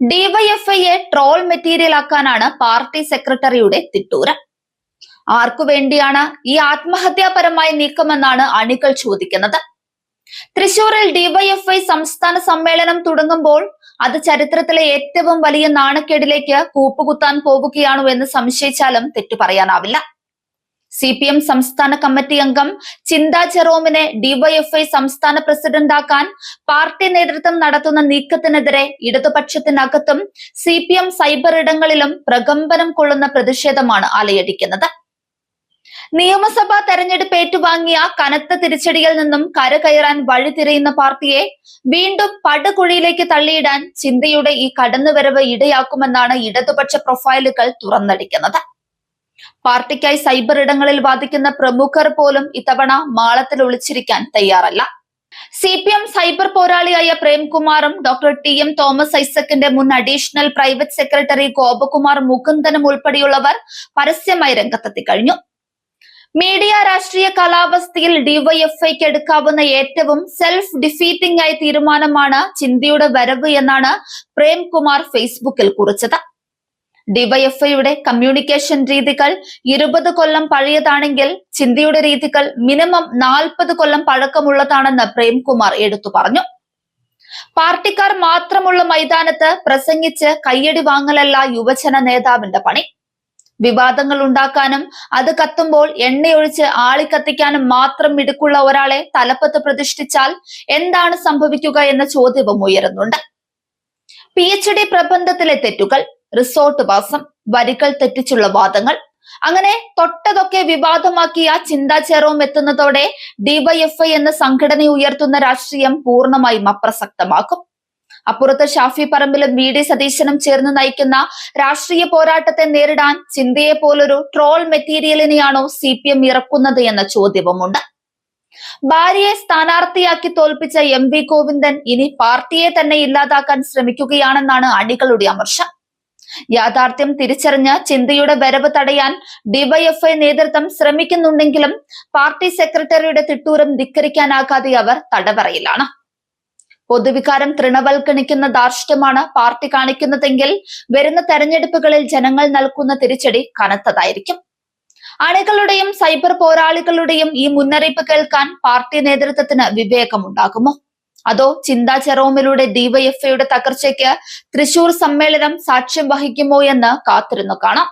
ഡിവൈഎഫ്ഐയെ troll മെറ്റീരിയലാക്കാനാണ് party സെക്രട്ടറിയുടെ തിട്ടൂരം. ആർക്കു വേണ്ടിയാണ് ഈ ആത്മഹത്യാപരമായ നീക്കമെന്നാണ് അണികൾ ചോദിക്കുന്നത്. തൃശൂരിൽ ഡിവൈഎഫ്ഐ സംസ്ഥാന സമ്മേളനം തുടങ്ങുമ്പോൾ അത് ചരിത്രത്തിലെ ഏറ്റവും വലിയ നാണക്കേടിലേക്ക് കൂപ്പുകുത്താൻ പോവുകയാണോ എന്ന് സംശയിച്ചാലും തെറ്റു പറയാനാവില്ല. CPM സംസ്ഥാന കമ്മിറ്റി അംഗം ചിന്താ ജെറോമിനെ ഡിവൈഎഫ്ഐ സംസ്ഥാന പ്രസിഡന്റാക്കാൻ പാർട്ടി നേതൃത്വം നടത്തുന്ന നീക്കത്തിനെതിരെ ഇടതുപക്ഷത്തിനകത്തും CPM സൈബർ ഇടങ്ങളിലും പ്രകമ്പനം കൊള്ളുന്ന പ്രതിഷേധമാണ് അലയടിക്കുന്നത്. നിയമസഭാ തെരഞ്ഞെടുപ്പ് ഏറ്റുവാങ്ങിയ കനത്ത തിരിച്ചടിയിൽ നിന്നും കരകയറാൻ വഴി തിരയുന്ന പാർട്ടിയെ വീണ്ടും പടുകുഴിയിലേക്ക് തള്ളിയിടാൻ ചിന്തയുടെ ഈ കടന്നുവരവ് ഇടയാക്കുമെന്നാണ് ഇടതുപക്ഷ പ്രൊഫൈലുകൾ തുറന്നടിക്കുന്നത്. പാർട്ടിക്കായി സൈബർ ഇടങ്ങളിൽ വാദിക്കുന്ന പ്രമുഖർ പോലും ഇത്തവണ മാളത്തിൽ ഒളിച്ചിരിക്കാൻ തയ്യാറല്ല. CPM സൈബർ പോരാളിയായ പ്രേംകുമാറും ഡോക്ടർ TM തോമസ് ഐസക്കിന്റെ മുൻ അഡീഷണൽ പ്രൈവറ്റ് സെക്രട്ടറി ഗോപകുമാർ മുകുന്ദനും ഉൾപ്പെടെയുള്ളവർ പരസ്യമായി രംഗത്തെത്തി കഴിഞ്ഞു. മീഡിയ രാഷ്ട്രീയ കാലാവസ്ഥയിൽ ഡിവൈഎഫ്ഐക്ക് എടുക്കാവുന്ന ഏറ്റവും സെൽഫ് ഡിഫീറ്റിംഗ് ആയ തീരുമാനമാണ് ചിന്തയുടെ വരവ് എന്നാണ് പ്രേംകുമാർ ഫേസ്ബുക്കിൽ കുറിച്ചത്. ഡിവൈഎഫ്ഐയുടെ കമ്മ്യൂണിക്കേഷൻ രീതികൾ 20 കൊല്ലം പഴയതാണെങ്കിൽ ചിന്തയുടെ രീതികൾ മിനിമം 40 കൊല്ലം പഴക്കമുള്ളതാണെന്ന് പ്രേംകുമാർ എടുത്തു പറഞ്ഞു. പാർട്ടിക്കാർ മാത്രമുള്ള മൈതാനത്ത് പ്രസംഗിച്ച് കയ്യടി വാങ്ങലല്ല യുവജന നേതാവിന്റെ പണി. വിവാദങ്ങൾ ഉണ്ടാക്കാനും അത് കത്തുമ്പോൾ എണ്ണയൊഴിച്ച് ആളിക്കത്തിക്കാനും മാത്രം മിടുക്കുള്ള ഒരാളെ തലപ്പത്ത് പ്രതിഷ്ഠിച്ചാൽ എന്താണ് സംഭവിക്കുക എന്ന ചോദ്യവും ഉയരുന്നുണ്ട്. PhD പ്രബന്ധത്തിലെ തെറ്റുകൾ, റിസോർട്ട് വാസം, വരികൾ തെറ്റിച്ചുള്ള വാദങ്ങൾ, അങ്ങനെ തൊട്ടതൊക്കെ വിവാദമാക്കിയ ചിന്താ ജെറോം എത്തുന്നതോടെ ഡിവൈഎഫ്ഐ എന്ന സംഘടനയെ ഉയർത്തുന്ന രാഷ്ട്രീയം പൂർണ്ണമായും അപ്രസക്തമാക്കും. അപ്പുറത്ത് ഷാഫി പറമ്പിലും VD സതീശനും ചേർന്ന് നയിക്കുന്ന രാഷ്ട്രീയ പോരാട്ടത്തെ നേരിടാൻ ചിന്തയെ പോലൊരു ട്രോൾ മെറ്റീരിയലിനെയാണോ CPM ഇറക്കുന്നത് എന്ന ചോദ്യവുമുണ്ട്. ഭാര്യയെ സ്ഥാനാർത്ഥിയാക്കി തോൽപ്പിച്ച MV ഗോവിന്ദൻ ഇനി പാർട്ടിയെ തന്നെ ഇല്ലാതാക്കാൻ ശ്രമിക്കുകയാണെന്നാണ് അണികളുടെ അമർഷം. യാഥാർത്ഥ്യം തിരിച്ചറിഞ്ഞ് ചിന്തയുടെ വരവ് തടയാൻ ഡിവൈഎഫ്ഐ നേതൃത്വം ശ്രമിക്കുന്നുണ്ടെങ്കിലും പാർട്ടി സെക്രട്ടറിയുടെ തിട്ടൂരം ധിക്കരിക്കാനാകാതെ അവർ തടവറയിലാണ്. പൊതുവികാരം തൃണവൽക്കരിക്കുന്ന ധാർഷ്ട്യമാണ് പാർട്ടി കാണിക്കുന്നതെങ്കിൽ വരുന്ന തെരഞ്ഞെടുപ്പുകളിൽ ജനങ്ങൾ നൽകുന്ന തിരിച്ചടി കനത്തതായിരിക്കും. അണികളുടെയും സൈബർ പോരാളികളുടെയും ഈ മുന്നറിയിപ്പ് കേൾക്കാൻ പാർട്ടി നേതൃത്വത്തിന് വിവേകമുണ്ടാകുമോ? അതോ ചിന്താ ജെറോമിലൂടെ ഡിവൈഎഫ്ഐയുടെ തകർച്ചയ്ക്ക് തൃശൂർ സമ്മേളനം സാക്ഷ്യം വഹിക്കുമോ എന്ന് കാത്തിരുന്നു കാണാം.